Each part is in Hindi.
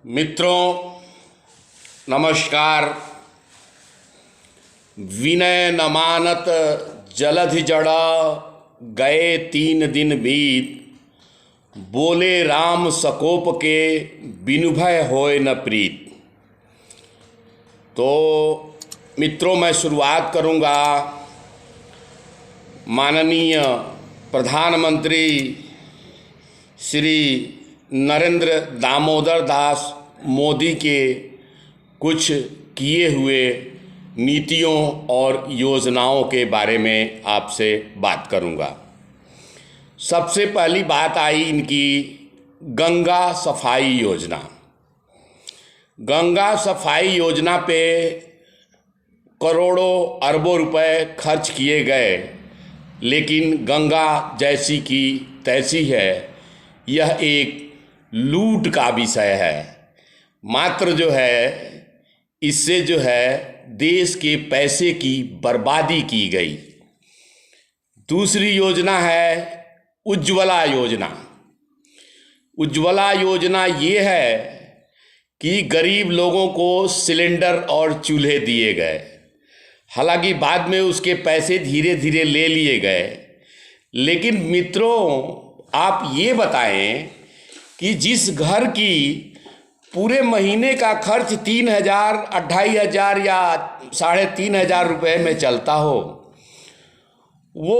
मित्रों नमस्कार। विनय न मानत जलधि जड़ा, गए 3 दिन बीत। बोले राम सकोप के, बिनु भय होय न प्रीत। तो मित्रों मैं शुरुआत करूंगा माननीय प्रधानमंत्री श्री नरेंद्र दामोदर दास मोदी के कुछ किए हुए नीतियों और योजनाओं के बारे में आपसे बात करूंगा। सबसे पहली बात आई इनकी गंगा सफाई योजना। गंगा सफाई योजना पे करोड़ों अरबों रुपए खर्च किए गए, लेकिन गंगा जैसी की तैसी है। यह एक लूट का विषय है। मात्र जो है इससे जो है देश के पैसे की बर्बादी की गई। दूसरी योजना है उज्ज्वला योजना। उज्ज्वला योजना ये है कि गरीब लोगों को सिलेंडर और चूल्हे दिए गए। हालांकि बाद में उसके पैसे धीरे धीरे ले लिए गए। लेकिन मित्रों आप ये बताएं कि जिस घर की पूरे महीने का खर्च 3,000, 2,500 या 3,500 रुपये में चलता हो, वो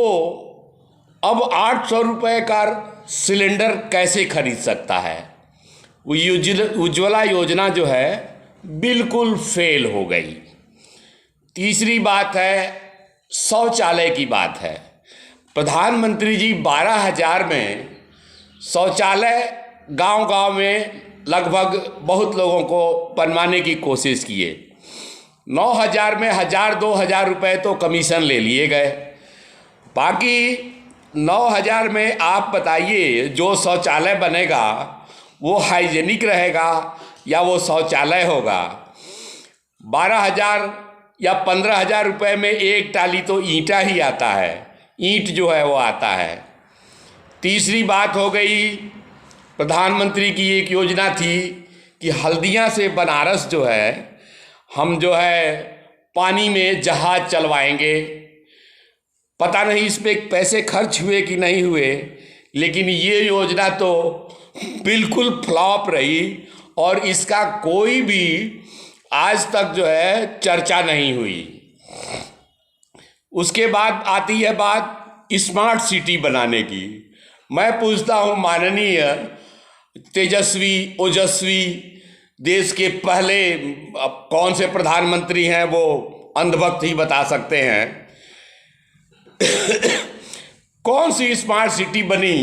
अब 800 रुपये का सिलेंडर कैसे खरीद सकता है। वो उज्ज्वला योजना जो है बिल्कुल फेल हो गई। तीसरी बात है शौचालय की बात है। प्रधानमंत्री जी 12,000 में शौचालय गांव-गांव में लगभग बहुत लोगों को बनवाने की कोशिश किए। 9,000 में 1,000-2,000 रुपये तो कमीशन ले लिए गए। बाकी 9,000 में आप बताइए जो शौचालय बनेगा वो हाइजेनिक रहेगा या वो शौचालय होगा। 12,000 या 15,000 रुपये में एक टाली तो ईंटा ही आता है, ईंट जो है वो आता है। तीसरी बात हो गई प्रधानमंत्री की एक योजना थी कि हल्दिया से बनारस जो है हम जो है पानी में जहाज चलवाएंगे। पता नहीं इस पे पैसे खर्च हुए कि नहीं हुए, लेकिन ये योजना तो बिल्कुल फ्लॉप रही और इसका कोई भी आज तक जो है चर्चा नहीं हुई। उसके बाद आती है बात स्मार्ट सिटी बनाने की। मैं पूछता हूँ माननीय तेजस्वी ओजस्वी देश के पहले अब कौन से प्रधानमंत्री हैं, वो अंधभक्त ही बता सकते हैं। कौन सी स्मार्ट सिटी बनी।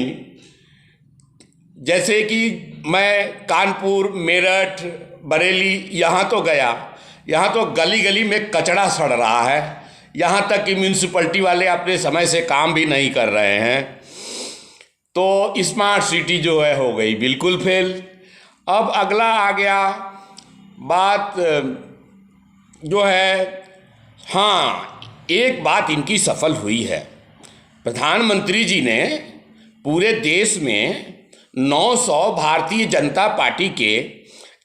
जैसे कि मैं कानपुर, मेरठ, बरेली यहाँ तो गया, यहाँ तो गली गली में कचरा सड़ रहा है। यहाँ तक कि म्यूनसिपलिटी वाले अपने समय से काम भी नहीं कर रहे हैं। तो स्मार्ट सिटी जो है हो गई बिल्कुल फेल। अब अगला आ गया बात जो है, हाँ एक बात इनकी सफल हुई है। प्रधानमंत्री जी ने पूरे देश में 900 भारतीय जनता पार्टी के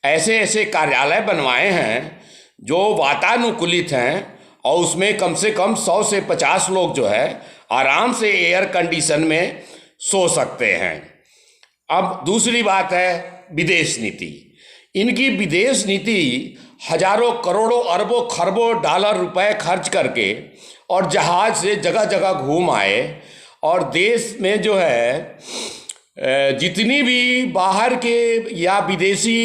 ऐसे ऐसे कार्यालय बनवाए हैं जो वातानुकूलित हैं और उसमें कम से कम 100 से 50 लोग जो है आराम से एयर कंडीशन में सो सकते हैं। अब दूसरी बात है विदेश नीति। इनकी विदेश नीति हजारों करोड़ों अरबों खरबों डॉलर रुपए खर्च करके और जहाज से जगह जगह घूम आए और देश में जो है जितनी भी बाहर के या विदेशी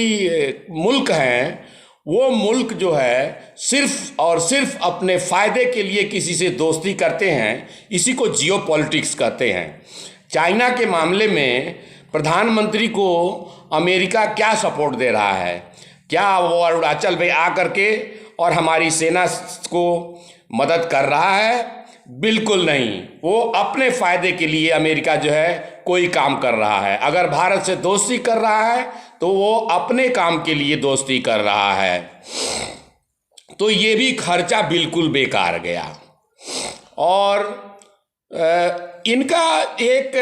मुल्क हैं वो मुल्क जो है सिर्फ और सिर्फ अपने फ़ायदे के लिए किसी से दोस्ती करते हैं। इसी को जियो पॉलिटिक्स कहते हैं। चाइना के मामले में प्रधानमंत्री को अमेरिका क्या सपोर्ट दे रहा है? क्या वो अरुणाचल में आ करके और हमारी सेना को मदद कर रहा है? बिल्कुल नहीं। वो अपने फ़ायदे के लिए अमेरिका जो है कोई काम कर रहा है। अगर भारत से दोस्ती कर रहा है तो वो अपने काम के लिए दोस्ती कर रहा है। तो ये भी खर्चा बिल्कुल बेकार गया। और इनका एक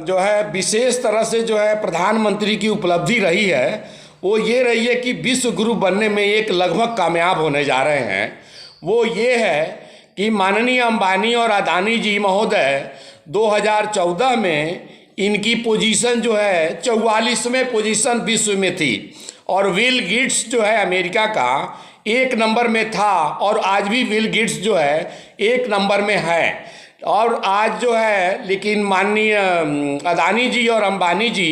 जो है विशेष तरह से जो है प्रधानमंत्री की उपलब्धि रही है वो ये रही है कि विश्व गुरु बनने में एक लगभग कामयाब होने जा रहे हैं। वो ये है कि माननीय अंबानी और अदानी जी महोदय 2014 में इनकी पोजीशन जो है 44वें पोजीशन विश्व में थी, और बिल गेट्स जो है अमेरिका का 1 नंबर में था, और आज भी बिल गेट्स जो है 1 नंबर में है। और आज जो है लेकिन माननीय अदानी जी और अंबानी जी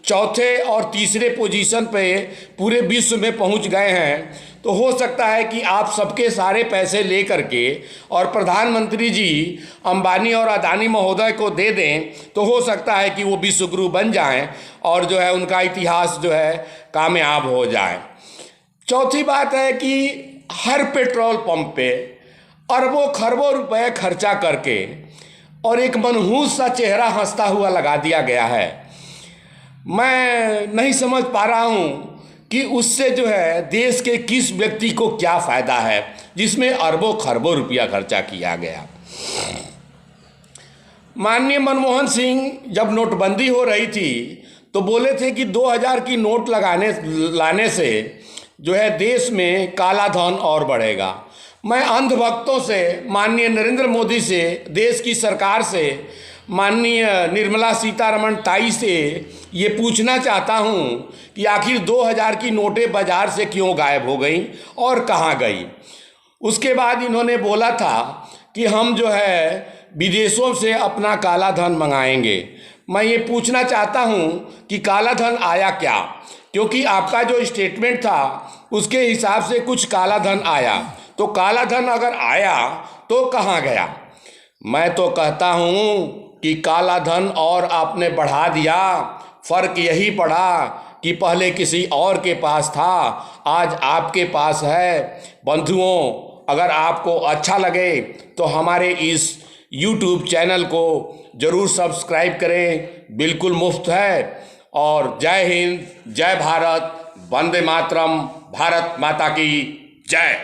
चौथे और तीसरे पोजीशन पे पूरे विश्व में पहुंच गए हैं। तो हो सकता है कि आप सबके सारे पैसे ले करके और प्रधानमंत्री जी अंबानी और अदानी महोदय को दे दें, तो हो सकता है कि वो विश्व गुरु बन जाएं और जो है उनका इतिहास जो है कामयाब हो जाए। चौथी बात है कि हर पेट्रोल पंप पे अरबों खरबों रुपए खर्चा करके और एक मनहूस सा चेहरा हंसता हुआ लगा दिया गया है। मैं नहीं समझ पा रहा हूँ कि उससे जो है देश के किस व्यक्ति को क्या फ़ायदा है जिसमें अरबों खरबों रुपया खर्चा किया गया। माननीय मनमोहन सिंह जब नोटबंदी हो रही थी तो बोले थे कि 2000 की नोट लाने से जो है देश में काला धन और बढ़ेगा। मैं अंधभक्तों से, माननीय नरेंद्र मोदी से, देश की सरकार से, माननीय निर्मला सीतारमण ताई से ये पूछना चाहता हूँ कि आखिर 2000 की नोटें बाज़ार से क्यों गायब हो गई और कहाँ गई। उसके बाद इन्होंने बोला था कि हम जो है विदेशों से अपना काला धन मंगाएंगे। मैं ये पूछना चाहता हूँ कि काला धन आया क्या, क्योंकि आपका जो स्टेटमेंट था उसके हिसाब से कुछ काला धन आया, तो काला धन अगर आया तो कहाँ गया। मैं तो कहता हूँ कि काला धन और आपने बढ़ा दिया। फ़र्क यही पड़ा कि पहले किसी और के पास था, आज आपके पास है। बंधुओं, अगर आपको अच्छा लगे तो हमारे इस YouTube चैनल को ज़रूर सब्सक्राइब करें, बिल्कुल मुफ्त है। और जय हिंद, जय भारत, वंदे मातरम, भारत माता की जय।